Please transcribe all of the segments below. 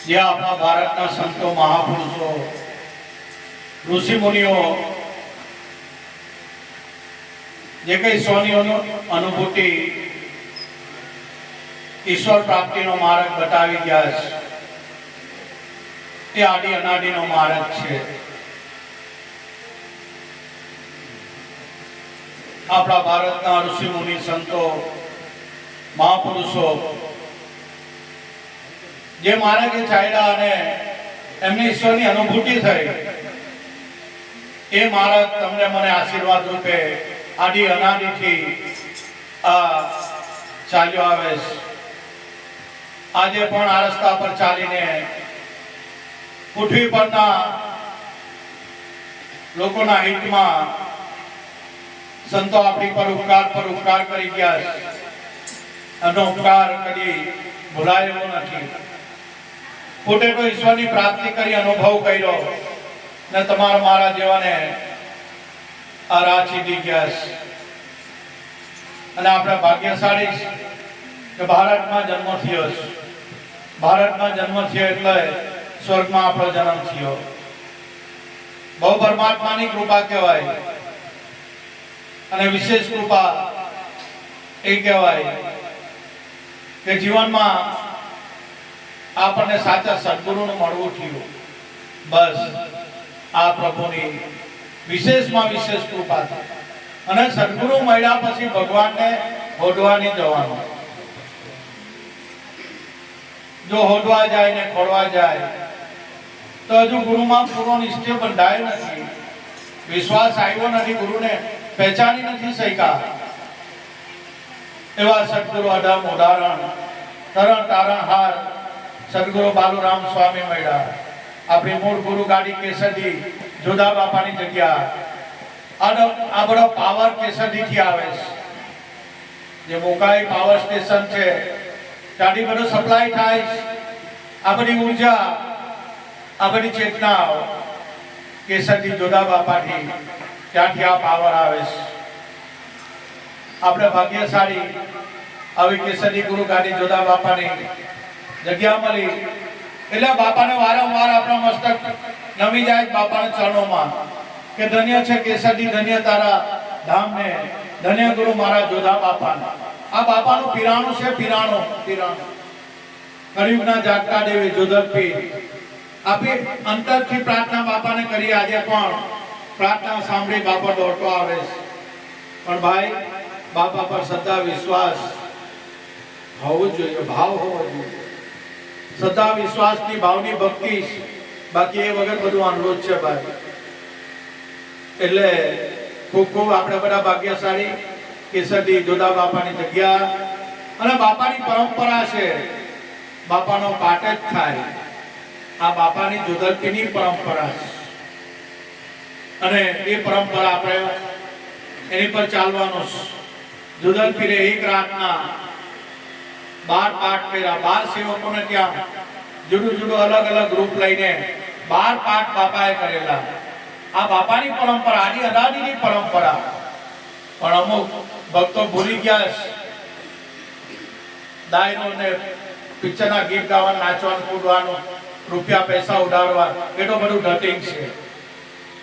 જે આપણા ભારતના સંતો મહાપુરુષો ઋષિ મુનિઓ જે કઈ સ્વની અનુભૂતિ ઈશ્વર પ્રાપ્તિનો માર્ગ બતાવી ગયા છે તે આદિ અનાદિનો માર્ગ છે. આપણા ભારતના ઋષિ મુનિ સંતો મહાપુરુષો જે માર્ગે ચાલ્યા અને એમની ઈશ્વરની અનુભૂતિ થઈ એ માર્ગ તમને મને આશીર્વાદ રૂપે આદિ અનાદિથી ચાલ્યો આવે છે. આજે પણ આ રસ્તા પર ચાલીને પૃથ્વી પરના લોકોના હિતમાં સંતો આપણી પર ઉપકાર કરી ગયા છે. એનો ઉપકાર કદી ભૂલાયો નથી. પોતે તો ઈશ્વરની પ્રાપ્તિ કરી અનુભવ કર્યો ને તમારા મારા જેવાને આ રાહ ચીંધી ગયા છે. અને આપણે ભાગ્યશાળી કે ભારતમાં જન્મ થયો છે. ભારતમાં જન્મ થયો એટલે સ્વર્ગમાં આપણો જન્મ થયો. બહુ પરમાત્માની કૃપા કહેવાય. અને વિશેષ કૃપા એ કહેવાય કે જીવનમાં આપણને સાચા સદગુરુનું મળવું થયું. બસ આ પ્રભુની વિશેષમાં વિશેષ કૃપા છે. અને સદગુરુ મળ્યા પછી ભગવાનને હોદવાની જવાનું. જો હોદવા જાય ને ખોડવા જાય તો હજુ ગુરુમાં પૂરો નિશ્ચય બંધાયો નથી. વિશ્વાસ આવ્યો નથી. ગુરુને પહેચાની નથી શક્યા. એવા સદગુરુ અઢામ ઉદાહરણ તરણ તારણહાર સદગુરુ બાલુરામ સ્વામી મળ્યા. આપણી મૂળ ગુરુ ગાડી કેસરથી જોધા બાપાની જગ્યા આ બધો પાવર કેસરથી આવે છે. જે મોકાઈ પાવર સ્ટેશન છે ત્યાંથી બધો સપ્લાય થાય છે. આ બધી ઉર્જા આ બધી ચેતના કેસરથી જોધા બાપાથી ત્યાંથી આ પાવર આવે છે. આપણે ભાગ્યશાળી આવી કેસરી ગુરુ ગાડી જોધા બાપાની જગ્યા મળી એટલે બાપાને વારંવાર આપણા મસ્તક નમી જાય બાપાના ચરણોમાં કે ધન્ય છે કેસરી, ધન્ય તારા ધામને, ધન્ય ગુરુ મારા જોધા બાપાના. આ બાપાનું પીરાણું છે. પીરાણું કળિયુગના જાગતા દેવી જોધર પીર. આપણે અંતરથી પ્રાર્થના બાપાને કરી. આજે પણ પ્રાર્થના સાંભળી બાપા દોડતો આવે છે. પણ ભાઈ બાપા પર શ્રદ્ધા વિશ્વાસ હોવો જોઈએ. ભાવ હોવો જોઈએ. શ્રદ્ધા વિશ્વાસની ભાવની ભક્તિ. બાકી એ વગર બધું અનુરોધ છે ભાઈ. એટલે ખૂબ ખૂબ આપણે બધા ભાગ્યશાળી કેસરથી જોધા બાપાની જગ્યા અને બાપાની પરંપરા છે. બાપાનો પાઠ જ થાય. આ બાપાની જોધરપીની પરંપરા છે. અને એ પરંપરા આપણે એની પર ચાલવાનું છે. જોધરપીરે એક રાતના 12 પાઠ કર્યા. 12 સેવકોને ત્યાં જુદું જુદું અલગ અલગ રૂપ લઈને 12 પાઠ બાપાએ કરેલા. આ બાપાની પરંપરા આદિ અનાદિની પરંપરા. પણ અમુક ભક્તો ભૂલી ગયા છે. દાયરો ને પિક્ચરના ગીત ગાવાનું, નાચવાનું, કૂદવાનું, રૂપિયા પૈસા ઉડાડવા એટલું બધું ડટિંગ છે.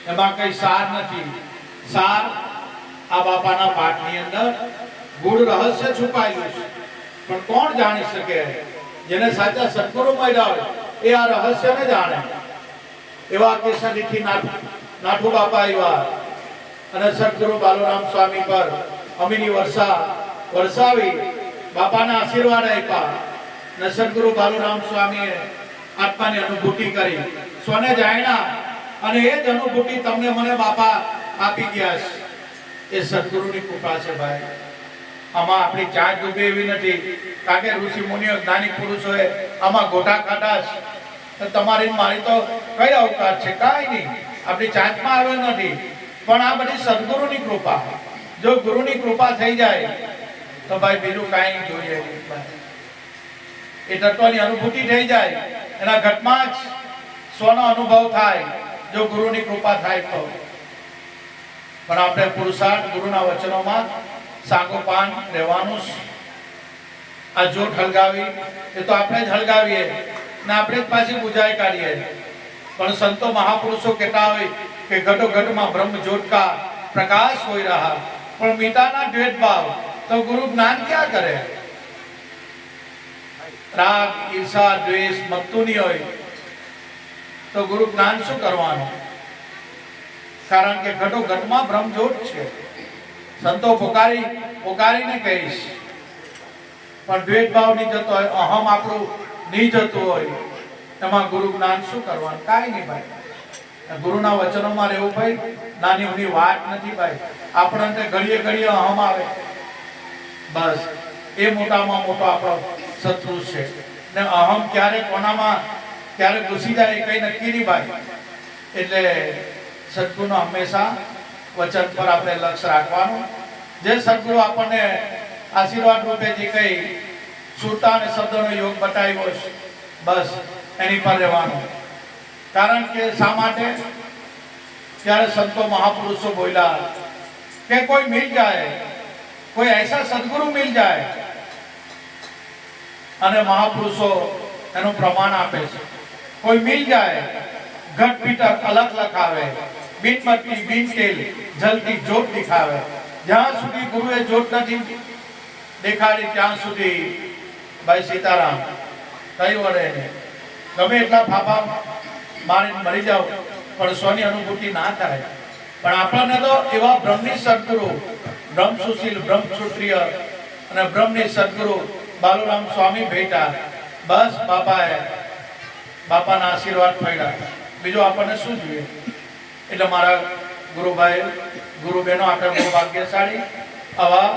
એમાં કઈ સાર નથી. સાર આ બાપાના પાઠની અંદર ગૂઢ રહસ્ય છુપાયેલું છે. પણ કોણ જાણી શકે? જેને સાચા સદગુરુ મળ્યા હોય એ આ રહસ્યને જાણે. એવા કેસરીથી નાથુ બાપા આવ્યા અને સદગુરુ બાલુરામ સ્વામી પર અમીની વરસાવી બાપાના આશીર્વાદ આપ્યા. અને સદગુરુ બાલુરામ સ્વામીએ આત્માની અનુભૂતિ કરી, સ્વને જાણ્યા. અને એ જ અનુભૂતિ તમને મને બાપા આપી ગયા છે. એ સદગુરુની કૃપા છે ભાઈ. આમાં આપણી ચાંચ ડૂબે એવી નથી. કારણ કે ઋષિ મુનિઓ જ્ઞાની પુરુષોએ આમાં ગોઠા કાઢા છે. તમારી મારી તો કઈ અવકાશ છે? કાંઈ નહીં. આપણી ચાંચમાં આવે નથી. પણ આ બધી સદગુરુની કૃપા. જો ગુરુની કૃપા થઈ જાય તો ભાઈ બીજું કાંઈ જોઈએ નહીં. એ તત્વની અનુભૂતિ થઈ જાય. એના ઘટમાં જ સ્વનો અનુભવ થાય જો ગુરુની કૃપા થાય તો. પણ આપણે પુરુષાર્થ ગુરુના વચનોમાં સાગોપાન રહેવાનું. આ જોત હળગાવી એ તો આપણે જ હળગાવીએ. ને આપણે જ પાછી બુજાઈ કાઢીએ. પણ સંતો મહાપુરુષો કહેતા હોય કે ઘટો ઘટમાં બ્રહ્મ જ્યોત કા પ્રકાશ હોય રહા, પણ મીઠાના ભેદભાવ તો ગુરુ જ્ઞાન ક્યાં કરે? રાગ ઈર્ષા દ્વેષ મતતું નહીં હોય તો ગુરુ જ્ઞાન શું કરવાનું? કારણ કે ઘટો ઘટમાં બ્રહ્મ જ્યોત છે. સંતો પોકારીને કહીશ, પણ ભેદભાવ નહીં જતો હોય, અહમ આપણું નહીં જતું હોય, એમાં ગુરુ જ્ઞાન શું કરવાનું? કાંઈ નહીં ભાઈ. ગુરુના વચનોમાં રહેવું ભાઈ નાની ઊની વાત નથી ભાઈ. આપણને ઘડીએ ઘડીએ અહમ આવે, બસ એ મોટામાં મોટો આપણો શત્રુ છે. ને અહમ ક્યારે કોનામાં ક્યારે ઘૂસી જાય એ કઈ નક્કી નહીં ભાઈ. એટલે સદગુરુનો હંમેશા વચન પર આપણે લક્ષ્ય રાખવાનું. જે સદગુરુ આપણને આશીર્વાદ રૂપે જે કઈ સુરતા અને શબ્દનો યોગ બતાવ્યો છે, બસ એની પર રહેવાનું. કારણ કે શા માટે? ત્યારે સંતો મહાપુરુષો બોલ્યા કે કોઈ મિલ જાય, કોઈ એસા સદગુરુ મિલ જાય, અને મહાપુરુષો એનું પ્રમાણ આપે છે. કોઈ મિલ જાય ઘટ પીટક અલગ લખાવે, બિન બત્તી બિન તેલ જલતી જોત દિખાવે. જ્યાં સુધી ગુરુએ જોત નથી દેખાડી ત્યાં સુધી ભાઈ સીતારામ કઈ વળે નહીં. ગમે એટલા ફાફા મારીને મરી જાવ પણ સ્વની અનુભૂતિ ના થાય. પણ આપણને તો એવા બ્રહ્મની સદગુરુ, બ્રહ્મ સુશીલ, બ્રહ્મ ક્ષત્રિય અને બ્રહ્મની સદગુરુ બાલુરામ સ્વામી ભેટા. બસ બાપાના આશીર્વાદ મળ્યા, બીજું આપણને શું જોઈએ? એટલે મારા ગુરુભાઈ ગુરુ બહેનો આપણે બહુ ભાગ્યશાળી આવા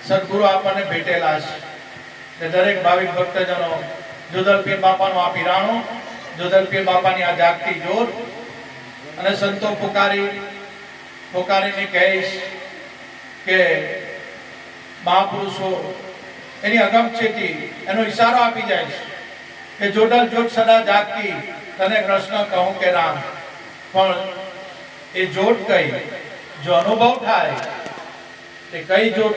સદગુરુ આપણને ભેટેલા છે. દરેક ભાવિક ભક્તજનો જોધલપીર બાપાનું આ પીરાણું, જોધલપીર બાપાની આ જાગતી જોત, અને સંતો પોકારીને કહીશ કે મહાપુરુષો એની અગમચેતી એનો ઈશારો આપી જાય છે કે જોડલ જોત સદા જાગતી, તને કૃષ્ણ કહું કે રામ. પણ એ જોત કઈ? જો અનુભવ થાય એ કઈ જોત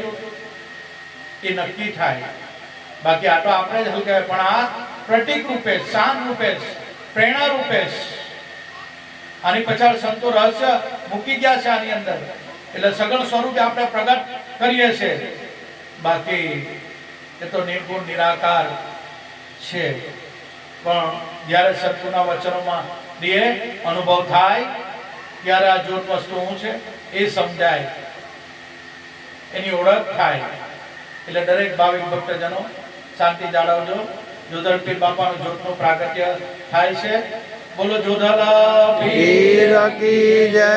એ નક્કી થાય. બાકી આ તો આપણે જ હલકે, પણ આ પ્રતીક રૂપે, શાન રૂપે, પ્રેરણા રૂપે આની પછાડ સંતો રહસ્ય મૂકી ગયા છે આની અંદર. એટલે સગળ સ્વરૂપે આપણે પ્રગટ કરીએ છીએ. બાકી એ તો નિર્ગુણ નિરાકાર છે. પણ જ્યારે સત્પુરના વચનોમાં દે અનુભવ થાય ત્યારે આ જોત વસ્તુ શું છે એ સમજાય, એની ઓળખ થાય. એટલે દરેક ભાવિક ભક્તજનો શાંતિ જાળવજો. જોધલપીર બાપાનું જોતનું પ્રાગટ્ય થાય છે. બોલો જોધલ પીર કી જય.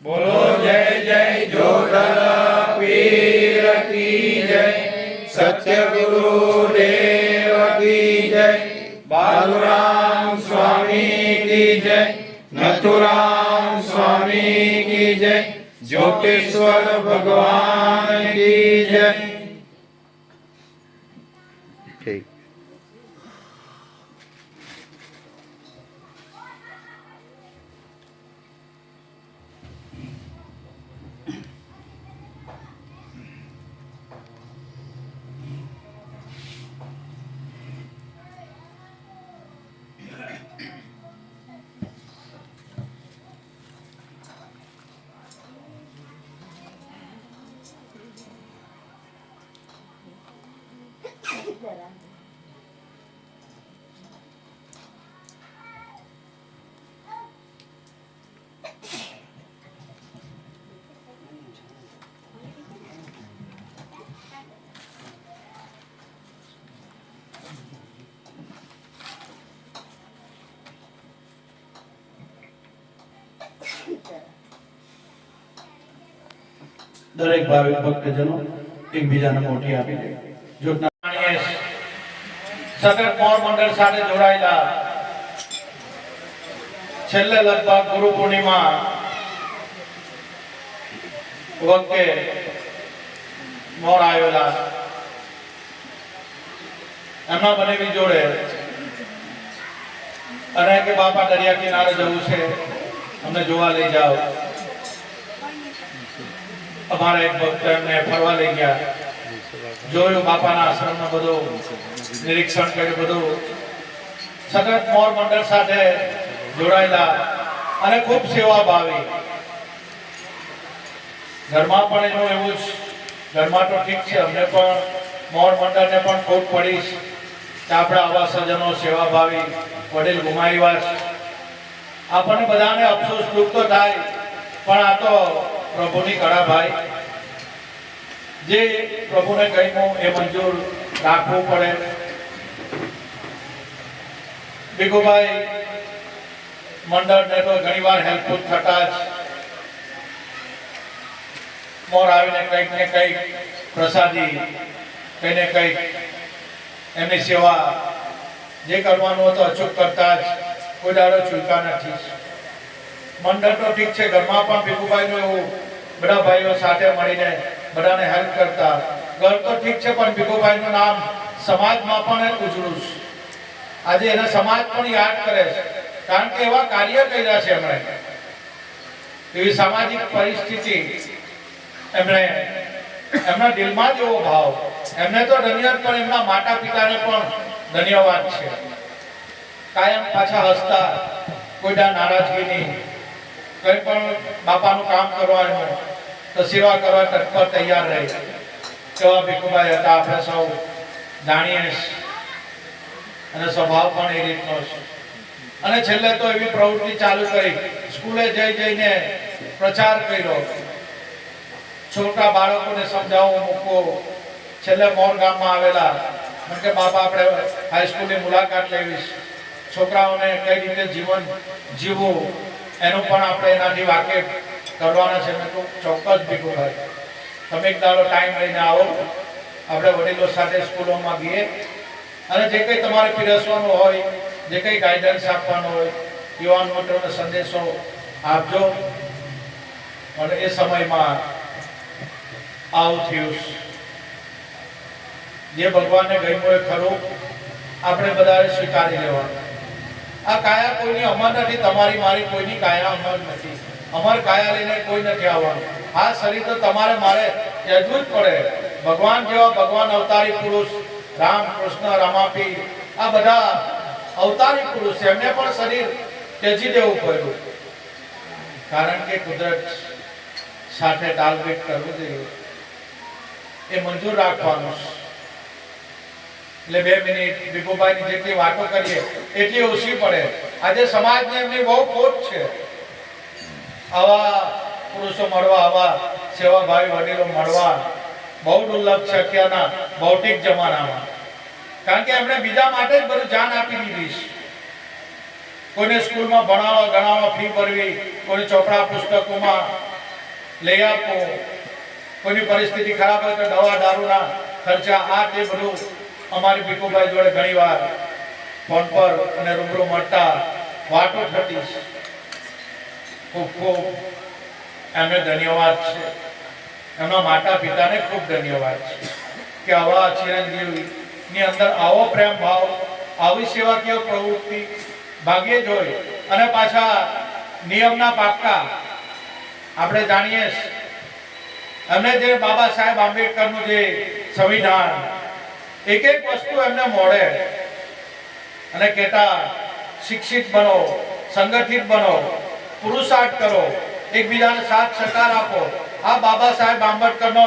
बोलो जय जय जोधल पीर की जय, सत्य गुरु देव की जय, बालूराम स्वामी की जय, नथुराम स्वामी की जय, ज्योतिश्वर भगवान की जय. ठीक. દરેક ભાવિક ભક્તજનો એકબીજાને મોટી આપી દે. જ્યોતના સતત મોર મંડળ સાથે જોડાયેલા છેલ્લે લગભગ ગુરુ પૂર્ણિમા વખતે મોર આવેલા એમના બનેવી જોડે અને કે બાપા દરિયા કિનારે જવું છે, અમને જોવા લઈ જાઓ. અમારા એક ભક્ત એમને ફરવા લઈ ગયા, જોયું બાપાના આશ્રમમાં બધું નિરીક્ષણ કર્યું, બધું સતત મોર મંડળ સાથે જોડાયેલા અને ખૂબ સેવા ભાવી. ઘરમાં પણ એનું એવું જ, ઘરમાં તો ઠીક છે, અમને પણ મોર મંડળને પણ ખોટ પડીશ કે આપણા આવા સજ્જનો સેવાભાવી વડીલ ગુમાવ્યા છે. આપણને બધાને અફસોસ દુઃખ તો થાય, પણ આ તો પ્રભુની કળા ભાઈ. જે પ્રભુને કહ્યું એ મંજૂર રાખવું પડે. ભીખુભાઈ મંડળને તો ઘણીવાર હેલ્પફુલ થતા જ મોર આવીને કંઈક ને કંઈક પ્રસાદી, કંઈ ને કંઈક એમની સેવા જે કરવાનું હતું અચૂક કરતા જ, કોઈ દાડો ચૂક્યા નથી. મંડળ તો ઠીક છે, ઘરમાં પણ ભીખુભાઈનું એવું બધા ભાઈઓ સાથે મળીને બધાને હેલ્પ કરતા. ઘર તો ઠીક છે, પણ ભીખુભાઈનું નામ સમાજમાં પણ ઉજળું છે. આજે એના સમાજ પણ યાદ કરે છે, કારણ કે એવા કાર્ય કર્યા છે એમણે. એવી સામાજિક પરિસ્થિતિ એમણે, એમના દિલમાં જ એવો ભાવ. એમને તો ધન્યવાદ, પણ એમના માતા પિતાને પણ ધન્યવાદ છે. કાયમ પાછા હસતા, કોઈના નારાજગી નહીં. કંઈ પણ બાપાનું કામ કરવાનું તો સેવા કરવા તત્પર તૈયાર રહે. કેવા ભીખુભાઈ હતા આપણે સૌ જાણીએ છીએ, અને સ્વભાવ પણ એ રીતનો છે. અને છેલ્લે તો એવી પ્રવૃત્તિ ચાલુ કરી, સ્કૂલે જઈને પ્રચાર કર્યો, છોકરા બાળકોને સમજાવવું મૂકવો. છેલ્લે મોર ગામમાં આવેલા, મને કે બાપા આપણે હાઈસ્કૂલની મુલાકાત લેવી, છોકરાઓને કઈ રીતે જીવન જીવવું એનું પણ આપણે એનાથી વાકેફ કરવાના છે. મેં તો ચોક્કસ ભીખુભાઈ તમે એક દાડો ટાઈમ લઈને આવો, આપણે વડીલો સાથે સ્કૂલોમાં ગઈએ અને જે કંઈ તમારે પીરસવાનું હોય, જે કંઈ ગાઈડન્સ આપવાનું હોય, યુવાન મિત્રોને સંદેશો આપજો. અને એ સમયમાં આવું થયું. જે ભગવાનને ગમ્યું એ ખરું, આપણે બધાએ સ્વીકારી લેવાનું. આ કાયા કોઈની અમર નથી, તમારી મારી કોઈની કાયા અમર નથી. અમર કાયા લઈને કોઈ નથી આવવાનું. આ શરીર તો તમારે મારે ત્યજવું જ પડે. ભગવાન જેવા ભગવાન અવતારી પુરુષ રામ, કૃષ્ણ, રમાપી, આ બધા અવતારી પુરુષ, એમને પણ શરીર ત્યજી દેવું પડ્યું, કારણ કે કુદરત સાથે તાલમેલ કરવું જોઈએ, એ મંજૂર રાખવાનું. એટલે 2 મિનિટ ભીખુભાઈની જેટલી વાતો કરીએ એટલી ઓછી પડે. આજે સમાજને એમની બહુ ખોટ છે. આવા પુરુષો મળવા, આવા સેવાભાવી વડીલો મળવા બહુ દુર્લભ છે અત્યારના ભૌતિક જમાનામાં. કારણ કે એમણે બીજા માટે જ બધું જાન આપી દીધી છે. કોઈને સ્કૂલમાં ભણાવવા ગણાવવા ફી ભરવી, કોઈને ચોપડા પુસ્તકોમાં લઈ આપવું, કોઈની પરિસ્થિતિ ખરાબ હોય તો દવા દારૂના ખર્ચા, આ તે બધું અમારી ભીખુભાઈ જોડે ઘણીવાર ફોન પર અને રૂબરૂ મળતા વાતો થતી. ખૂબ ખૂબ એમને ધન્યવાદ છે. એમના માતા પિતાને ખૂબ ધન્યવાદ છે કે આવા ચિરંજીવની અંદર આવો પ્રેમ ભાવ, આવી સેવાકીય પ્રવૃત્તિ ભાગ્યે જ હોય. અને પાછા નિયમના પાક્કા. આપણે જાણીએ એમને જે બાબા સાહેબ આંબેડકરનું જે સંવિધાન, એક એક વસ્તુ એમને મળે અને કહેતા શિક્ષિત બનો, સંગઠિત બનો, પુરુષાર્થ કરો, એકબીજાને સાથ સહકાર આપો. આ બાબા સાહેબ આંબેડકરનો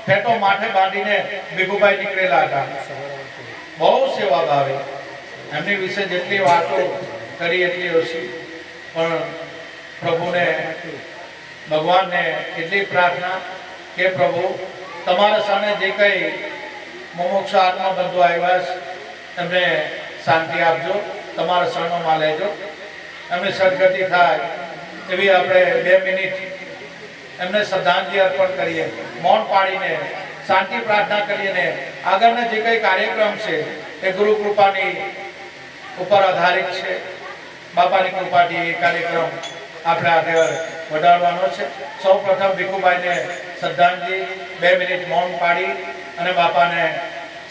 ફેટો માથે બાંધીને ભીખુભાઈ નીકળેલા હતા. બહુ સેવા ભાવી. એમની વિશે જેટલી વાતો કરી એટલી ઓછી. પણ પ્રભુને, ભગવાનને એટલી પ્રાર્થના કે પ્રભુ તમારા સામે જે કંઈ મુમુક્ષ આત્મા બંધુ આવ્યા છે એમને શાંતિ આપજો, તમારા શરણોમાં લેજો, એમની સદગતિ થાય એવી આપણે 2 મિનિટ એમને શ્રદ્ધાંજલિ અર્પણ કરીએ, મૌન પાડીને શાંતિ પ્રાર્થના કરીને આગળના જે કંઈ કાર્યક્રમ છે એ ગુરુ કૃપાની ઉપર આધારિત છે. બાપાની કૃપાથી એ કાર્યક્રમ આપણે આગળ વધારવાનો છે. સૌ પ્રથમ ભીખુભાઈને શ્રદ્ધાંજલિ, 2 મિનિટ મૌન પાડી અને બાપાને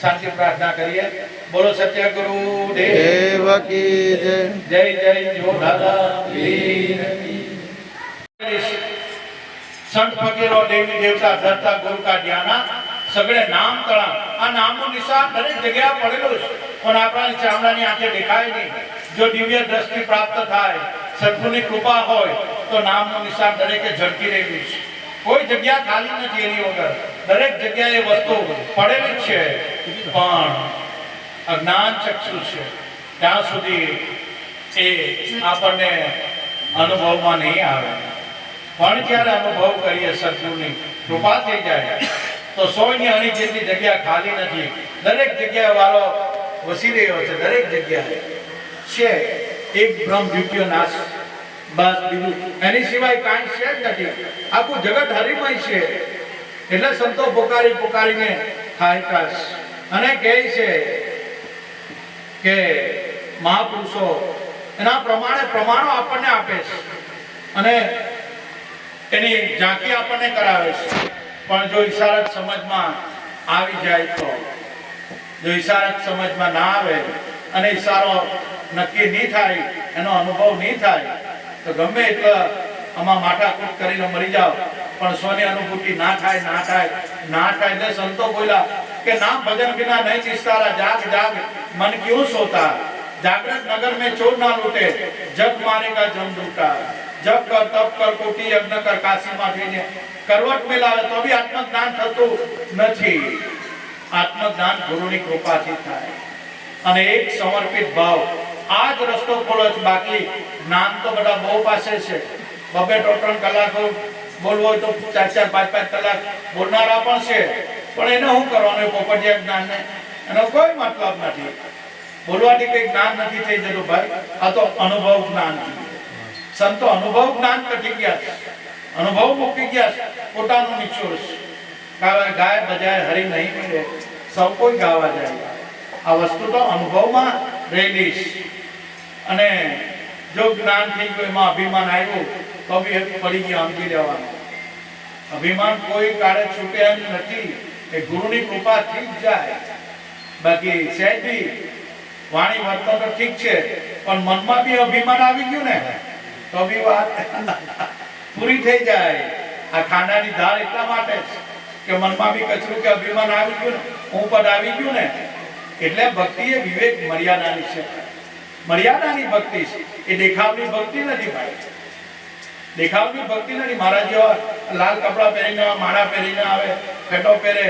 શાંતિ પ્રાર્થના કરીએ. બોલો સત્ય ગુરુ દેવ કી જય. જય જય જોધારા વીર કી. સંત ફકીરો દેવી દેવતા ધરતા ગુરુ કા જ્ઞાના સગળે નામ તળા. આ નામનું નિશાન દરેક જગ્યાએ પડેલું છે, પણ આપણા ચામડાની આંખે દેખાય નહીં. જો દિવ્ય દ્રષ્ટિ પ્રાપ્ત થાય, સદગુરુની કૃપા હોય તો નામનું નિશાન દરેકે ઝળકી રહેલું છે. કોઈ જગ્યા ખાલી નથી એની વગર. દરેક જગ્યાએ વસ્તુ પડેલી જ છે, પણ અજ્ઞાન ચક્ષુ છે ત્યાં સુધી એ આપણને અનુભવમાં નહીં આવે. પણ જ્યારે અનુભવ કરીએ, સદગુરુની કૃપા થઈ જાય તો 100 ની અણી જેટલી જગ્યા ખાલી નથી. દરેક જગ્યાએ વાળો વસી રહ્યો છે. દરેક જગ્યાએ છે એક બ્રહ્મ દ્વિતીય નાશ, બસ બીજું એની સિવાય કાંઈ છે જ નથી. આખું જગત હરિમય છે. એટલે સંતો પોકારી પોકારીને ખાયકાશ અને કહે છે કે મહાપુરુષો એના પ્રમાણો આપણને આપે છે અને એની ઝાંકી આપણને કરાવે છે. પણ જો ઈશારત સમજમાં આવી જાય તો, જો ઈશારત સમજમાં ના આવે અને ઈશારો નક્કી નહીં થાય, એનો અનુભવ નહીં થાય તો ગમે એટલા આમાં માથાકૂટ કરીને મરી જાઓ પણ સ્વની અનુભૂતિ ના થાય. એટલે સંતો બોલ્યા કે નામ ભજન बिना नहीं निस्तारा, जाग जाग मन क्यों सोता, जागृत नगर में चोर ना लूटे, जग मारेगा जम लूटा, जब कर तब कर कोटि यज्ञ कर કાશીમાં જઈને કરવટ મેલાવે તો બી આત્મજ્ઞાન થતું નથી. આત્મજ્ઞાન ગુરુની કૃપાથી થાય અને એક સમર્પિત ભાવ આ જ રસ્તો ખોલો છે. બાકી જ્ઞાન તો બધા બહુ પાસે છે. 2-3 કલાકો બોલવો હોય તો 4-4, 5-5 કલાક બોલનારા પણ છે, પણ એને શું કરવાનું? પોપટિયા જ્ઞાનને એનો કોઈ મતલબ નથી. બોલવાથી કંઈ જ્ઞાન નથી થઈ જતું ભાઈ. આ તો અનુભવ જ્ઞાન છે. સંતો અનુભવ જ્ઞાન કટી ગયા છે, અનુભવ મૂકી ગયા છે. પોતાનું નિચોડ ગાય બજાય હરી નહીં મળે, સૌ કોઈ ગાવા જાય. આ વસ્તુ તો અનુભવમાં રહેલી છે. અને જો જ્ઞાન થઈ ગયું, એમાં અભિમાન આવ્યું તો બી પડી ગયા, સમજી લેવાનું. અભિમાન કોઈ કાળે છૂટે એમ નથી. એ ગુરુની કૃપાથી જ જાય. બાકી સહેજ બી વાણી વર્તન તો ઠીક છે, પણ મનમાં બી અભિમાન આવી ગયું ને તો બી વાત પૂરી થઈ જાય. આ ખાંડાની ધાર એટલા માટે કે મનમાં બી કચરું કે અભિમાન આવી ગયું ને, હું પદ આવી ગયું ને. એટલે ભક્તિ એ વિવેક મર્યાદાની છે. મર્યાદાની ભક્તિ છે. એ દેખાવની ભક્તિ નથી ભાઈ. દેખાવની ભક્તિ નથી. મારા જેવા લાલ કપડા પહેરીને, માળા પહેરીને આવે, ફેટો પહેરે,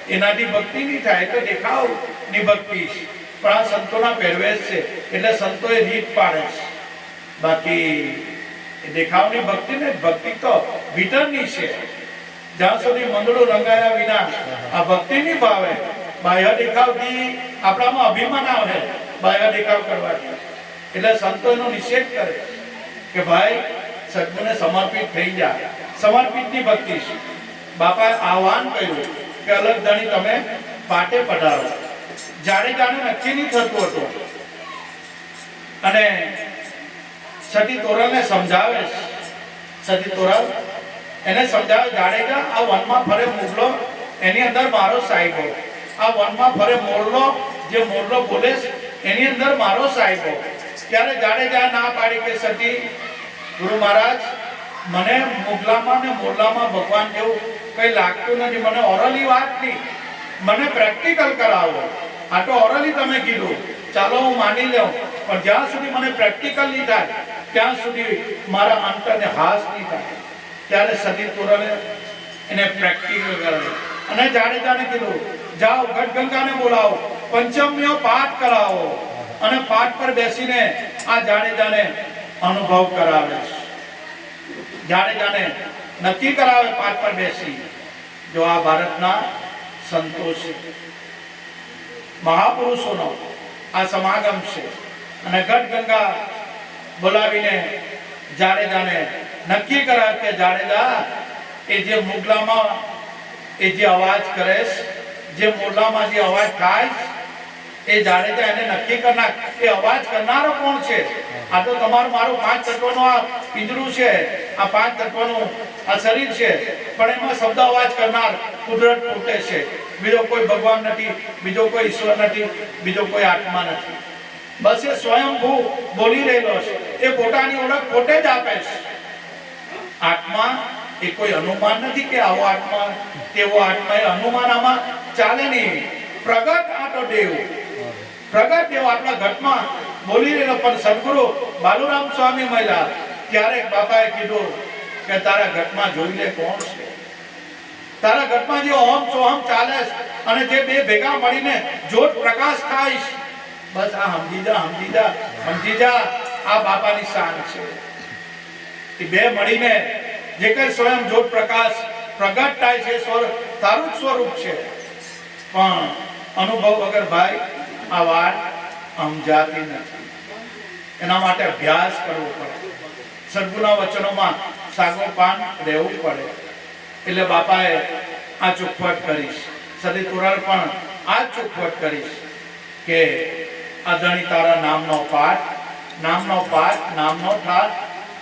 એનાથી ભક્તિ નહીં થાય. તો દેખાવની ભક્તિ છે. પણ આ સંતોના પહેરવેશ છે એટલે સંતોએ રીત પાડે છે. બાકી દેખાવની ભક્તિ ને, ભક્તિ તો ભીતરની છે. જ્યાં સુધી મંદડું રંગાયા વિના આ ભક્તિ નહીં ભાવે. બાહ્ય દેખાવથી આપણામાં અભિમાન આવે, બાહ્ય દેખાવ કરવાથી. એટલે સંતો એનો નિષેધ કરે કે ભાઈ સદગુરુને સમર્પિત થઈ જાય. સમર્પિતની ભક્તિ છે. બાપાએ આહ્વાન કર્યું કે અલગ ધણી તમે પાટે પધારો. જાડેજાને નક્કી નહીં થતું હતું અને સતી તોરલને સમજાવે. સતી તોરલ એને સમજાવે, જાડેજા આ વનમાં ફરે મોરલો, એની અંદર મારો સાહેબો. આ વનમાં ફરે મોરલો, જે મોરલો બોલે એની અંદર મારો સાહેબો. ત્યારે જાડેજા ના પાડી કે સતી ગુરુ મહારાજ, મને મોગલામાં ને મોરલામાં ભગવાન જેવું કઈ લાગતું નથી. મને ઓરલી વાત નહીં, મને પ્રેક્ટિકલ કરાવો. આ તો ઓરલી તમે કીધું, ચાલો હું માની લઉં, પણ જ્યાં સુધી મને પ્રેક્ટિકલ નહીં થાય ત્યાં સુધી મારા અંતરને હાસ નહીં થાય. ત્યારે સતી તોરલે એને પ્રેક્ટિકલ કરે અને જાડેજાને કીધું, જાઓ ગઢગંગાને બોલાવો, પંચમ્યો પાઠ કરાવો. અને પાઠ પર બેસીને આ જાડેજાને અનુભવ કરાવે. જાડેજાને નક્કી કરાવે પાઠ પર બેસી. જો આ ભારતના સંતો છે, મહાપુરુષોનો આ સમાગમ છે. અને ગઢગંગા બોલાવીને જાડેજાને નક્કી કરાવે કે જાડેજા એ જે મુગલામાં એ જે અવાજ કરે છે, જે મોરલામાં જે અવાજ થાય એ જાડેજા એને નક્કી કરનાર, એ અવાજ કરનારો કોણ છે? આ તો તમારું મારું પાંચ તત્વનું આ પિંજરું છે, આ પાંચ તત્વનું આ શરીર છે, પણ એમાં શબ્દ અવાજ કરનાર કુદરત પોતે છે. બીજો કોઈ ભગવાન નથી, બીજો કોઈ ઈશ્વર નથી, બીજો કોઈ આત્મા નથી. બસ એ સ્વયંભૂ બોલી રહેલો છે. એ પોતાની ઓળખ પોતે જ આપે છે. આત્મા એ કોઈ અનુમાન નથી કે આવો આત્મા તેવો આત્મા, એ અનુમાન આમાં ચાલે નહીં. પ્રગટ આ તો દેવ, પ્રગટ દેવ આપણા ઘટમાં બોલી રહેલો. પણ સદગુરુ બાલુરામ સ્વામી મળ્યા ત્યારે બાપાએ કીધું કે તારા ઘટમાં જોઈ લે કોણ છે. તારા ઘટમાં જે ઓમ સોહમ ચાલે અને જે બે ભેગા મળીને જ્યોત પ્રકાશ થાય, બસ આ સમજી જા, સમજી જા, સમજી જા. આ બાપાની શાન છે. એ બે મળીને જે કઈ સ્વયં જ્યોત પ્રકાશ પ્રગટ થાય છે, તારું જ સ્વરૂપ છે. પણ અનુભવ વગર ભાઈ આ વાત સમજાતી નથી. એના માટે અભ્યાસ કરવો પડે, સદગુરુના વચનોમાં સાગોપાન રહેવું પડે. એટલે બાપાએ આ ચોખવટ કરીશ, સદી તુરલ પણ આ ચોખવટ કરીશ કે અધણી તારા નામનો પાઠ, નામનો પાઠ, નામનો ઠાઠ,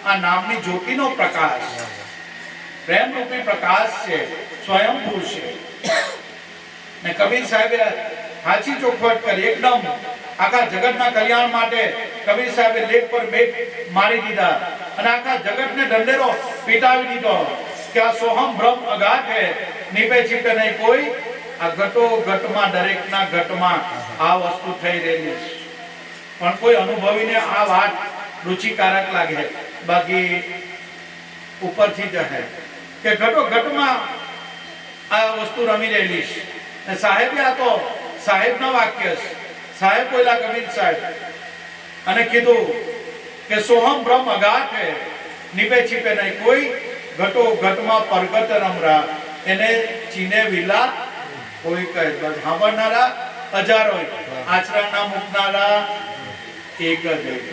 આ નામની જ્યોતિનો પ્રકાશ, પ્રેમરૂપી પ્રકાશ છે, સ્વયંભૂ છે. ને કબીર સાહેબે સાચી ચોખવટ કરી, એકદમ આખા જગતના કલ્યાણ માટે કબીર સાહેબે લેખ પર મેઘ મારી દીધા અને આખા જગતને દંડેરો પીટાવી દીધો કે આ સોહમ બ્રહ્મ અગાધ હે, નીપે છીપે નહીં કોઈ. આ ઘટો ઘટમાં, દરેકના ઘટમાં આ વસ્તુ થઈ રહેલી છે. પણ કોઈ અનુભવીને આ વાત રુચિકારક લાગે, બાકી ઉપરથી જ હે કે ઘટો ઘટમાં આ વસ્તુ રમી રહેલી છે. ને સાહેબે આ તો સાહેબના વાક્ય છે. સાહેબ બોલ્યા કબીર સાહેબ અને કીધું કે સોહમ બ્રહ્મ અગાધ હે, નીપે છીપે નહીં કોઈ. ઘટો ઘટમાં પરગટ રમરા, એને ચીને વિલા કોઈ કહે. બસ સાંભળનારા હજારો, આચરણના મૂકનારા એક જ એક.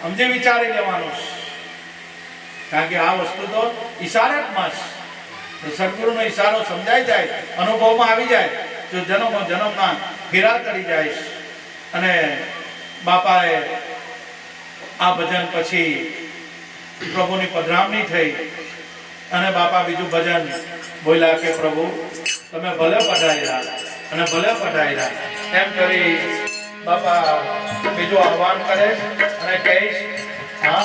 સમજે વિચારી લેવાનું છે. કારણ કે આ વસ્તુ તો ઈશારામાં છે. સદગુરુનો ઈશારો સમજાઈ જાય, અનુભવમાં આવી જાય, જો જન્મો જન્મના ફેરા કરી જાય. અને બાપાએ આ ભજન પછી પ્રભુની પધરામણી થઈ અને બાપા બીજું ભજન બોલ્યા કે પ્રભુ તમે ભલે પધાર્યા અને ભલે પધાર્યા. એમ કરી બાપા બીજું આહવાન કરે અને કહીશ હા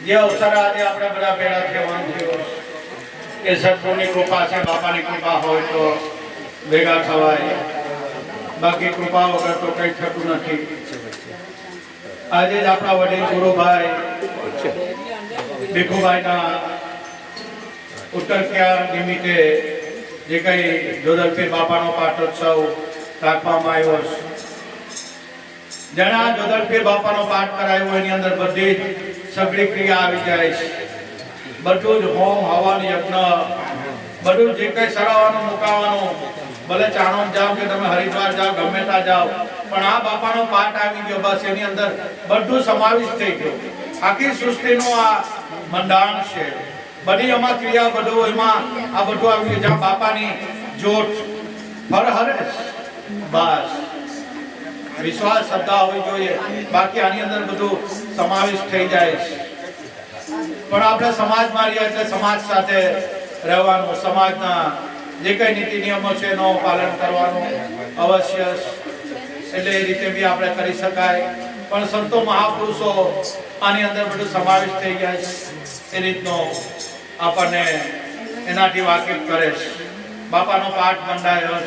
જે અવસર આજે આપણે બધા ભેગા થવાનું થયું એ સદગુરુની કૃપા છે. બાપાની કૃપા હોય તો ભેગા થવાય, બાકી કૃપા વગર તો કંઈ થતું નથી. આજે જ આપણા વડીલ ગુરુભાઈ ભીખુભાઈના ઉત્તરક્યા નિમિત્તે જે કઈ જોધલપીર બાપાનો પાઠોત્સવ રાખવામાં આવ્યો છે. જેણે આ જોધલપીર બાપાનો પાઠ કરાયો એની અંદર બધી જ સગળી ક્રિયા આવી જાય છે. બધું જ હોમ હવન યજ્ઞ, બધું જે કઈ સરાવવાનું મુકાવાનું, ભલે ચાણોદ જાઓ કે તમે હરિદ્વાર જાઓ, ગમે ત્યાં જાઓ, પણ આ બાપાનો પાઠ આવી ગયો, બસ એની અંદર બધું સમાવિષ્ટ થઈ ગયું. આખી સૃષ્ટિનું આ મંડાણ છે. બધી એમાં ક્રિયા, બધું એમાં આ બધું આવી ગયું. જ્યાં બાપાની જોત ફરહરે બસ વિશ્વાસ શ્રદ્ધા હોવી જોઈએ, બાકી આની અંદર બધું સમાવિષ્ટ થઈ જાય છે. પણ આપણે સમાજમાં રહીએ એટલે સમાજ સાથે રહેવાનું, સમાજના જે કઈ નીતિ નિયમો છે એનું પાલન કરવાનું અવશ્ય. એટલે એ રીતે બી આપણે કરી શકાય. પણ સંતો મહાપુરુષો આની અંદર બધું સમાવિષ્ટ થઈ જાય છે. એ રીતનો આપણને એનાથી વાકેફ કરે છે. બાપાનો પાઠ મંડાયો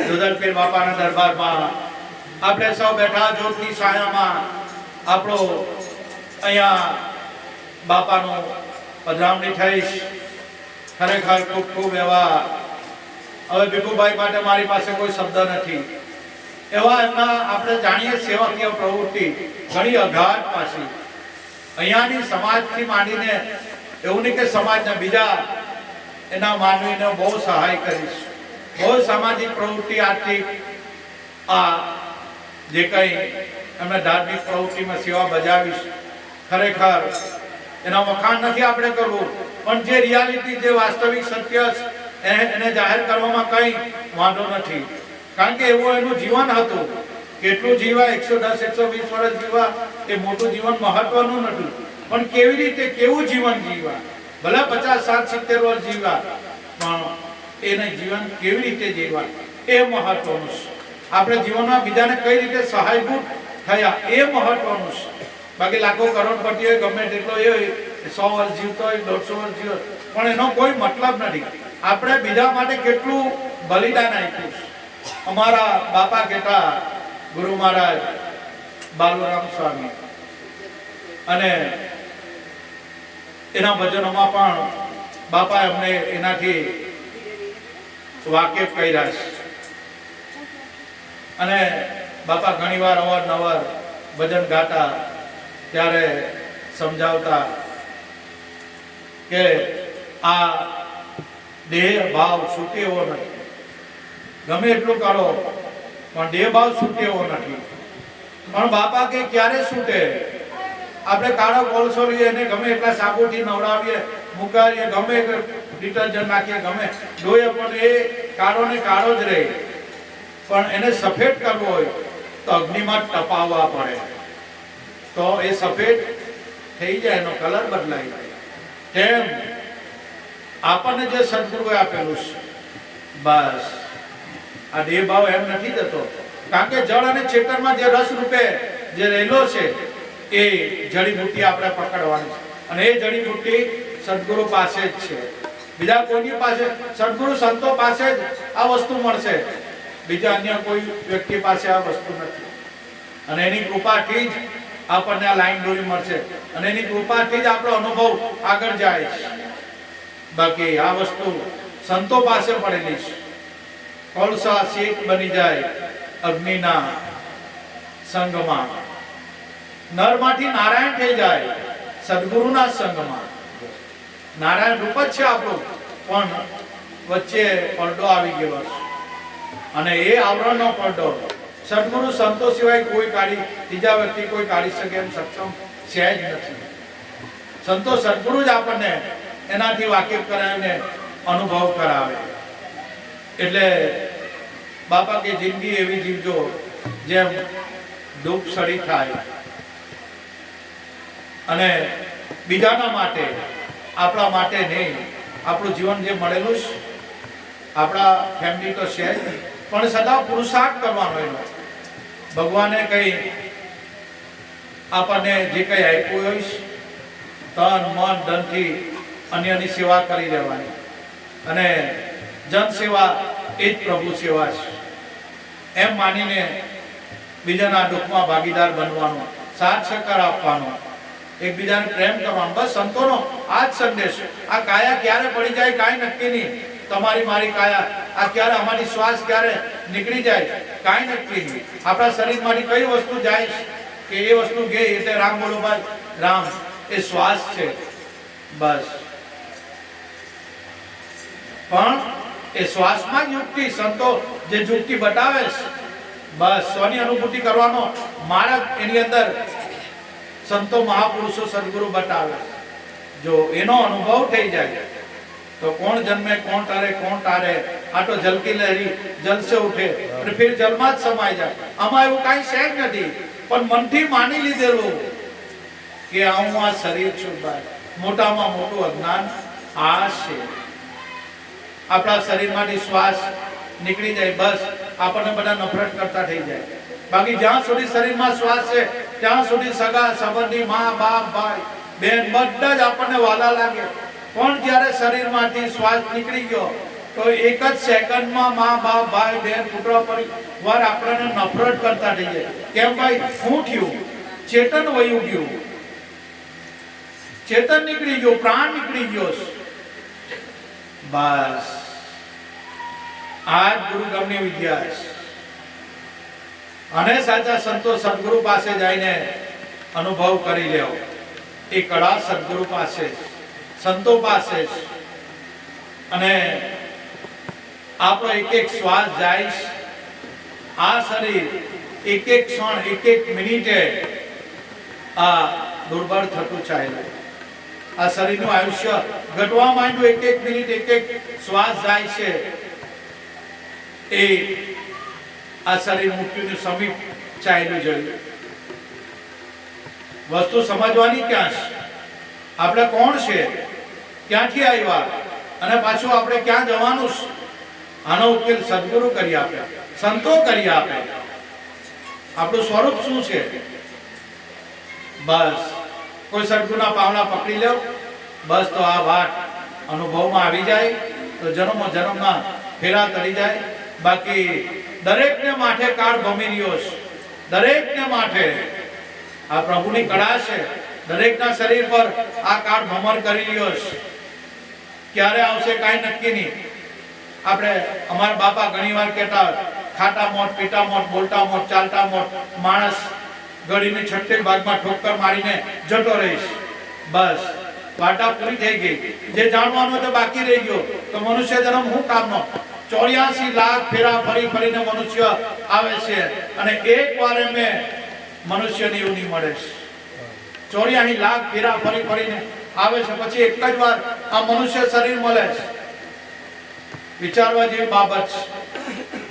જોધલપીર બાપાના દરબારમાં આપણે સૌ બેઠા જ્યોતની છાયામાં આપણો અહીંયા બાપાનું પધરામણી થઈ. ખરેખર ખૂબ ખૂબ એવા, હવે ભીખુભાઈ માટે મારી પાસે કોઈ શબ્દ નથી. એવા એમના આપણે જાણીએ સેવાકીય પ્રવૃત્તિ ઘણી અગાધ પાછી અહીંયાની સમાજથી માંડીને એવું નહીં કે સમાજના બીજા એના માનવીને બહુ સહાય કરીશ. બહુ સામાજિક પ્રવૃત્તિ, આર્થિક, આ જે કંઈ એમને ધાર્મિક પ્રવૃત્તિમાં સેવા બજાવીશ. ખરેખર એના વખાણ નથી આપણે કરવું, પણ જે રિયાલિટી, જે વાસ્તવિક સત્ય એને જાહેર કરવામાં કંઈ વાંધો નથી. કારણ કે એવું એનું જીવન હતું. કેટલું જીવા, 110 120 વર્ષ જીવા એ મોટું જીવન મહત્વનું નથી, પણ કેવી રીતે, કેવું જીવન જીવા, ભલે 50 60 70 વર્ષ જીવા, પણ એને જીવન કેવી રીતે જીવા એ મહત્વનું છે. આપણે જીવનમાં બીજાને કઈ રીતે સહાયભૂત થયા એ મહત્વનું છે. બાકી લાખો કરોડપતિ હોય, ગમે તેટલો એ 100 વર્ષ જીવતો હોય, 150 વર્ષ જીવતો, પણ એનો કોઈ મતલબ નથી. આપણે બીજા માટે કેટલું બલિદાન આપ્યું છે. અમારા બાપા કહેતા, ગુરુ મહારાજ બાલુરામ સ્વામી, અને એના ભજનોમાં પણ બાપા અમને એનાથી વાકેફ કર્યા છે. અને બાપા ઘણીવાર અવારનવાર ભજન ગાતા ત્યારે સમજાવતા કે આ દેહ ભાવ છૂટે એવો નથી. ગમે એટલું કરો પણ દેહ ભાવ છૂટે એવો નથી. પણ બાપા કે ક્યારે છૂટે? આપણે કાળો કોલસો લઈએ, એને ગમે એટલા સાબુથી નવડાવીએ, મુકાવીએ, ગમે ડિટર્જન્ટ નાખીએ, ગમે ધોઈએ, પણ એ કાળો ને કાળો જ રહે. પણ એને સફેદ કરવો હોય તો અગ્નિમાં તપાવવા પડે, તો એ સફેદ થઈ જાય, એનો કલર બદલાઈ જાય. તેમ આપણને જે સદગુરુએ આપેલું છે, બસ આ દેહ ભાવ એમ નથી જતો. કારણ કે જળ અને ચેતનમાં જે રસ રૂપે જે રહેલો છે એ જડીબુટ્ટી આપણે પકડવાની છે. અને એ જડીબુટ્ટી સદગુરુ પાસે જ છે, બીજા કોઈની પાસે. સદગુરુ સંતો પાસે જ આ વસ્તુ મળશે, બીજા અન્ય કોઈ વ્યક્તિ પાસે આ વસ્તુ નથી. અને એની કૃપાથી જ આપણને આ લાઈન દોરી મળશે, અને એની કૃપાથી જ આપણો અનુભવ આગળ જાય છે. બાકી આ વસ્તુ સંતો પાસે પડેલી છે. કોલસા શેક બની જાય અગ્નિના સંગમાં, નરમાંથી નારાયણ થઈ જાય સદગુરુના સંગમાં. નારાયણ રૂપ જ છે આપણું, પણ વચ્ચે પડદો આવી ગયો છે, અને એ આવરણનો પડદો સદગુરુ સંતો સિવાય કોઈ કાઢી, ત્રીજા વ્યક્તિ કોઈ કાઢી શકે એમ સક્ષમ છે જ નથી. સંતો સદગુરુ જ આપણને એનાથી વાકેફ કરાવીને અનુભવ કરાવે. એટલે બાપા કે જિંદગી એવી જીવજો જેમ દુઃખ સળી થાય, અને બીજાના માટે, આપણા માટે નહીં. આપણું જીવન જે મળેલું છે, આપણા ફેમિલી તો છે જ, પણ સદા પુરુષાર્થ કરવાનો એનો. ભગવાને કઈ આપણને જે કઈ આપ્યું હોય, તન મન ધનથી અન્યની સેવા કરી રહેવાની, અને જન સેવા એ જ પ્રભુ સેવા છે એમ માનીને બીજાના દુઃખમાં ભાગીદાર બનવાનો, સાથ સહકાર આપવાનો, એકબીજાને પ્રેમ કરવાનો. બસ સંતોનો આ જ સંદેશ. આ કાયા ક્યારે પડી જાય કાંઈ નક્કી નહીં. તમારી મારી કાયા, આ ક્યારે અમારી શ્વાસ ક્યારે નીકળી જાય કાંઈ નક્કી નહીં. આપણા શરીરમાંથી કઈ વસ્તુ જાય કે એ વસ્તુ ગઈ એટલે રામ બોલો ભાઈ રામ, એ શ્વાસ છે બસ. પણ એ શ્વાસમાં જ યુક્તિ, સંતો જે યુક્તિ બતાવે છે, બસ સ્વની અનુભૂતિ કરવાનો માર્ગ એની અંદર સંતો મહાપુરુષો સદગુરુ બતાવે. જો એનો અનુભવ થઈ જાય તો કોણ જન્મે કોણ તારે કોણ તારે, આ તો જલકી લહેરી જલ સે ઉઠે અને ફિર જલમાં જ સમાઈ જાય. આમાં એવું કાંઈ છે જ નથી, પણ મનથી માની લીધેલું કે હું આ શરીર છું. મોટામાં મોટું અજ્ઞાન આ છે. આપણા શરીરમાંથી શ્વાસ નીકળી જાય, બસ આપણને બધા નફરત કરતા થઈ જાય. બાકી જ્યાં સુધી શરીરમાં શ્વાસ છે ત્યાં સુધી સગા સંબંધી, મા બાપ ભાઈ બેન બધા જ આપણને વાલા લાગે. પણ જ્યારે શરીરમાંથી શ્વાસ નીકળી ગયો તો એક જ સેકન્ડમાં મા બાપ ભાઈ બેન પુત્ર પરિવાર આપણને નફરત કરતા થઈ જાય. કેમ ભાઈ? શું થયું? ચેતન વયું ગયું, ચેતન નીકળી ગયું, પ્રાણ નીકળી ગયો. બસ આ જ ગુરુગમની વિદ્યા છે. અને સાચા સંતો સદગુરુ પાસે જઈને અનુભવ કરી લેવો. એ કળા સદગુરુ પાસે, સંતો પાસે. અને આપણો એક એક શ્વાસ જાય, આ શરીર એક એક ક્ષણ એક એક મિનિટે આ દુર્બળ થતું ચાલ્યું. આ શરીરનું આયુષ્ય ઘટવા માંડ્યું, એક એક મિનિટ એક એક શ્વાસ જાય છે, એ આ શરીર મૃત્યુની સમીપ ચાલ્યું જયું. વસ્તુ સમજવાની ક્યાં છે? આપણે કોણ છે, ક્યાંથી આવ્યા અને પાછું આપણે ક્યાં જવાનું છે? આનો ઉકેલ સદગુરુ કરી આપે, સંતો કરી આપે. આપણું સ્વરૂપ શું છે? બસ કોઈ સદગુરુના પાવડા પકડી લો, બસ તો આ વાત અનુભવમાં આવી જાય તો જન્મ જન્મના ફેરા તરી જાય. બાકી દરેકને માથે કાળ ભમી રહ્યો છે, દરેકને માથે આ પ્રભુની કળા છે, દરેકના શરીર પર આ કાળ ભમર કરી રહ્યો છે. ક્યારે આવશે કાંઈ નક્કી નહીં. આપણે અમારા બાપા ઘણીવાર કહેતા, ખાટા મોટ, પીટા મોટ, બોલતા મોટ, ચાલતા મોટ, માણસ ગળીને છઠ્ઠે ભાગમાં ઠોકર મારીને જતો રહીશ. બસ વાટા પૂરી થઈ ગઈ. જે જાણવાનું તો બાકી રહી ગયો તો મનુષ્ય જન્મ હું કામનો? 84 લાખ ફેરા ફરી ફરીને મનુષ્ય આવે છે અને એક વાર મેં મનુષ્યની યોનિ મળે છે. 84 લાખ ફેરા ફરી ફરીને આવે છે, પછી એક જ વાર આ મનુષ્ય શરીર મળે છે. વિચારવા જેવી બાબત છે.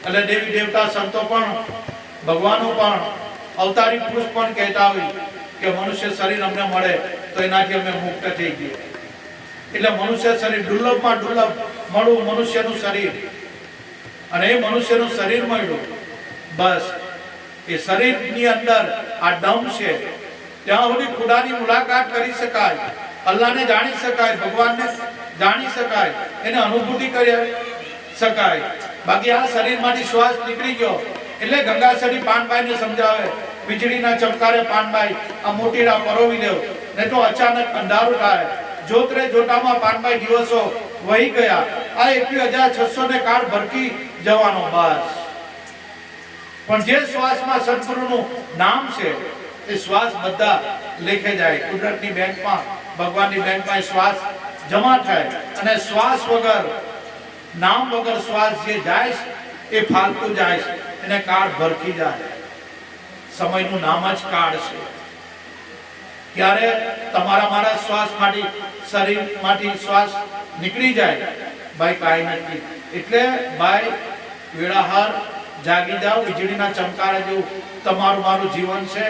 એટલે દેવી દેવતા સંતો પણ, ભગવાનો પણ, અવતારી પુરુષ પણ કહેતા હોય કે મનુષ્ય શરીર અમને મળે તો એનાથી અમે મુક્ત થઈ ગયા. એટલે મનુષ્ય શરીર દુર્લભમાં દુર્લભ મળવું મનુષ્યનું શરીર, અને એ મનુષ્યનું શરીર મળ્યું. બસ એ શરીરની અંદર આ દમ છે, ત્યાં સુધી ખુદાની મુલાકાત કરી શકાય, અલ્લાહને જાણી શકાય, ભગવાનને જાણી શકાય, એને અનુભૂતિ કરી શકાય. બાકી આ શરીરમાંથી શ્વાસ નીકળી ગયો એટલે ગંગાસરી પાનભાઈને સમજાવે, વીજળીના ચમકારે પાનભાઈ આ મોટીડા પરોવી દેવ, નહીં તો અચાનક અંધારું થાય. જોતરે જોતામાં પાનભાઈ દિવસો વહી ગયા. આ 21,600 ને કાળ ભરકી જવાનો. બસ પણ જે શ્વાસમાં સદગુરુનું નામ છે એ શ્વાસ બધા લેખે જાય. કુદરતની બેંકમાં, ભગવાનની બેંકમાં શ્વાસ જમા થાય, અને શ્વાસ વગર, નામ વગર શ્વાસ જે જાય એ ફાલતું જાય, એને કાળ ભરકી જાય. સમયનું નામ જ કાળ છે. ક્યારે તમારા મારા શ્વાસમાંથી, શરીરમાંથી શ્વાસ નીકળી જાય ભાઈ કાંઈ નથી. એટલે ભાઈ વેળાહાર જાગી જાઓ. વીજળીના ચમકારા જેવું તમારું મારું જીવન છે.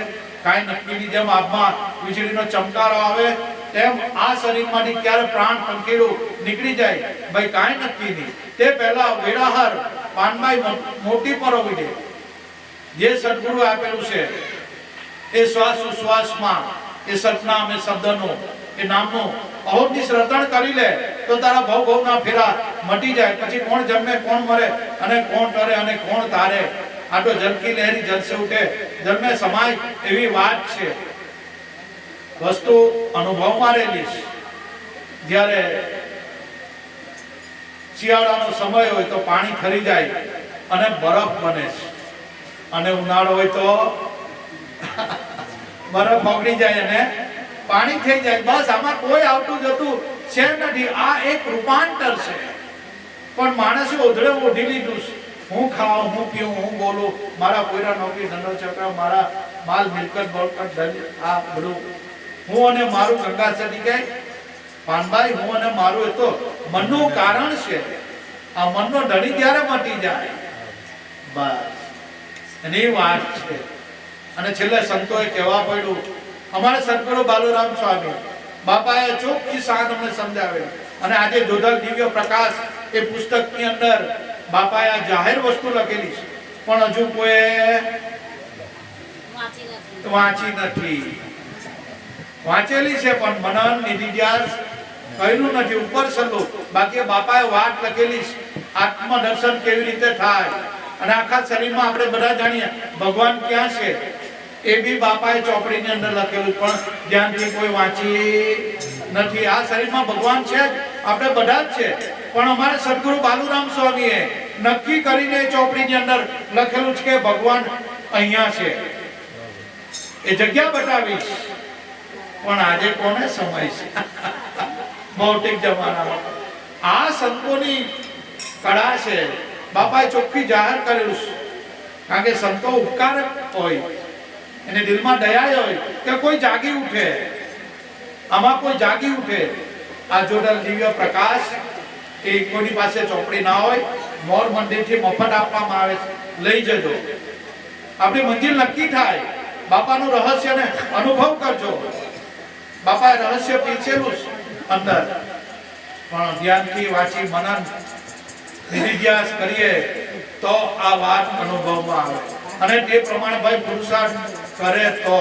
કાંઈ નક્કીની જેમ આભમાં વીજળીનો ચમકારો આવે તેમ આ શરીરમાંથી ક્યારે પ્રાણ પંખીડું નીકળી જાય ભાઈ કાંઈ નક્કી નહીં. તે પહેલા વેળાહાર પાનભાઈ મોટી પરોવી દે. જે સદગુરુ આપેલું છે એ શ્વાસ ઉશ્વાસમાં એ સતનામ, એ શબ્દનું, એ નામનું અહોનિશ રટણ કરી લે તો તારા ભવ ભવના ફેરા મટી જાય. પછી કોણ જન્મે, કોણ મરે, અને કોણ તરે અને કોણ તારે, આ તો જલકી લહેરી જલસે ઉઠે, જન્મે સમાય એવી વાત છે. વસ્તુ અનુભવમાં રહેલી છે. જ્યારે શિયાળાનો સમય હોય તો પાણી ખરી જાય અને બરફ બને છે, અને ઉનાળો હોય તો બરફ ઓગળી જાય અને પાણી થઈ જાય. બસ આમાં કોઈ આવતું જતું છે નથી. આ એક રૂપાંતર છે. પણ માણસે ઓધળે ઓઢી લીધું છે. હું ખાઉં, હું પીવું, હું બોલું, મારા કોઈરા નોકરી ધંધો ચક્ર, મારા માલ મિલકત બળકત, આ બધું હું અને મારું. ગંગાસરી કહે પાનભાઈ હું અને મારું એ તો મનનું કારણ છે. આ મનનો ધણી ત્યારે મટી જાય. બસ એની વાત છે. અને છેલ્લે સંતોએ કહેવા પડ્યું, અમારા સદગુરુ બાલુરામ સ્વામી બાપાએ ચોખ્ખી સાન અમને સમજાવે. અને આજે જોધલ દિવ્ય પ્રકાશ એ પુસ્તકની અંદર બાપાએ આ જાહેર વસ્તુ લખેલી છે, પણ હજુ કોઈ વાંચી નથી. વાંચેલી છે પણ મનન નિધિધ્યાસ કર્યું નથી, ઉપર સલું. બાકી બાપાએ વાત લખેલી છે, આત્મદર્શન કેવી રીતે થાય. અને આખા શરીરમાં આપણે બધા જાણીએ ભગવાન ક્યાં છે એ બી બાપાએ ચોપડીની અંદર લખેલું, પણ ધ્યાનથી કોઈ વાંચી નથી. આ શરીરમાં ભગવાન છે, આપણે બધા જ છે, પણ અમારા સદગુરુ બાલુરામ સ્વામીએ નક્કી કરીને ચોપડીની અંદર લખેલું છે કે ભગવાન અહીંયા છે. એ જગ્યા બતાવીશ, પણ આજે કોને સમય છે ભૌતિક જમાનામાં. આ સંતોની કળા છે. બાપાએ ચોખ્ખી જાહેર કરેલું છે. કારણ કે સંતો ઉપકારક હોય, એને દિલમાં દયા હોય કે કોઈ જાગી ઉઠે. આમાં કોઈ જાગી ઉઠે આ જોડલ દિવ્ય પ્રકાશ એ કોઈની પાસે ચોપડી ના હોય મોર મંદિરથી મફત આપવામાં આવે છે, લઈ જજો. આપણી મંજિલ નક્કી થાય. બાપાનું રહસ્યને અનુભવ કરજો. બાપાએ રહસ્ય પીછેલું અંદર, પણ ધ્યાનથી વાંચી મનન નિધિધ્યાસ કરીએ તો આ વાત અનુભવમાં આવે. અને તે પ્રમાણે ભાઈ પુરુષાર્થ કરે તો,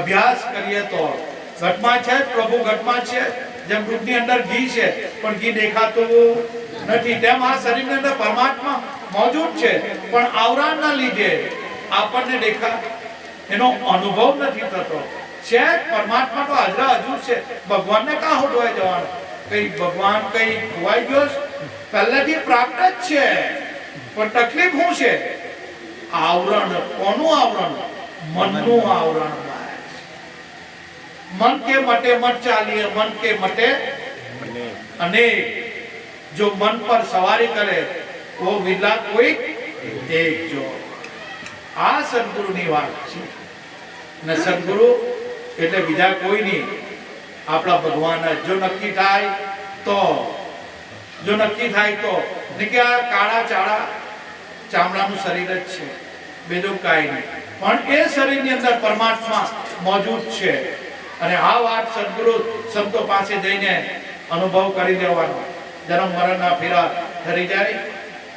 અભ્યાસ કરીએ તો. ઘટમાં છે પ્રભુ, ઘટમાં છે. જેમ દૂધની અંદર ઘી છે પણ ઘી દેખાતું નથી, તેમ આ શરીરની અંદર પરમાત્મા મોજૂદ છે પણ આવરણના લીધે આપણને એનો અનુભવ નથી થતો. છે પરમાત્મા તો હાજરા હજુર છે. ભગવાનને કાં હોડવાઈ જવાનું? કઈ ભગવાન કઈ ખોવાઈ ગયો? પહેલેથી પ્રાપ્ત જ છે, પણ તકલીફ શું છે? આવરણ. કોનું આવરણ? મનનું આવરણ. મન કે મટે મત ચાલીએ, મન કે મટે અને જો મન પર સવારી કરે वो विला कोई एक जो. આ સદગુરુની વાત છે. ને સદગુરુ એટલે બીજા કોઈ નહીં, આપણા ભગવાન. જો નક્કી થાય તો કે આ કાળા ચામડાનું શરીર જ છે, બીજું કાંઈ નહીં, પણ એ શરીરની અંદર પરમાત્મા મોજૂદ છે. અને આ વાત સદગુરુ સંતો પાસે જઈને અનુભવ કરી દેવાનો. જન્મ મરણના ફેરા ઠરી જાય.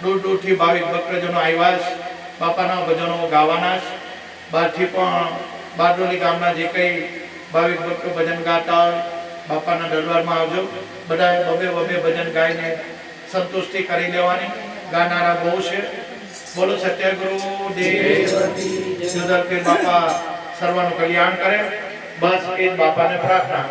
દૂર દૂરથી ભાવિક ભક્તજનો આવ્યા છે, બાપાના ભજનો ગાવાના છે. બહારથી પણ બારડોલી ગામના જે કંઈ ભાવિક ભક્તો ભજન ગાતા હોય, બાપાના દરબારમાં આવજો. બધા બબે ભજન ગાઈને સંતુષ્ટિ કરી દેવાની. ગાનારા બહુ છે. બોલો સત્યગુરુ દેવ. બાપા સર્વનું કલ્યાણ કરે. બસ એ જ બાપાને પ્રાર્થના.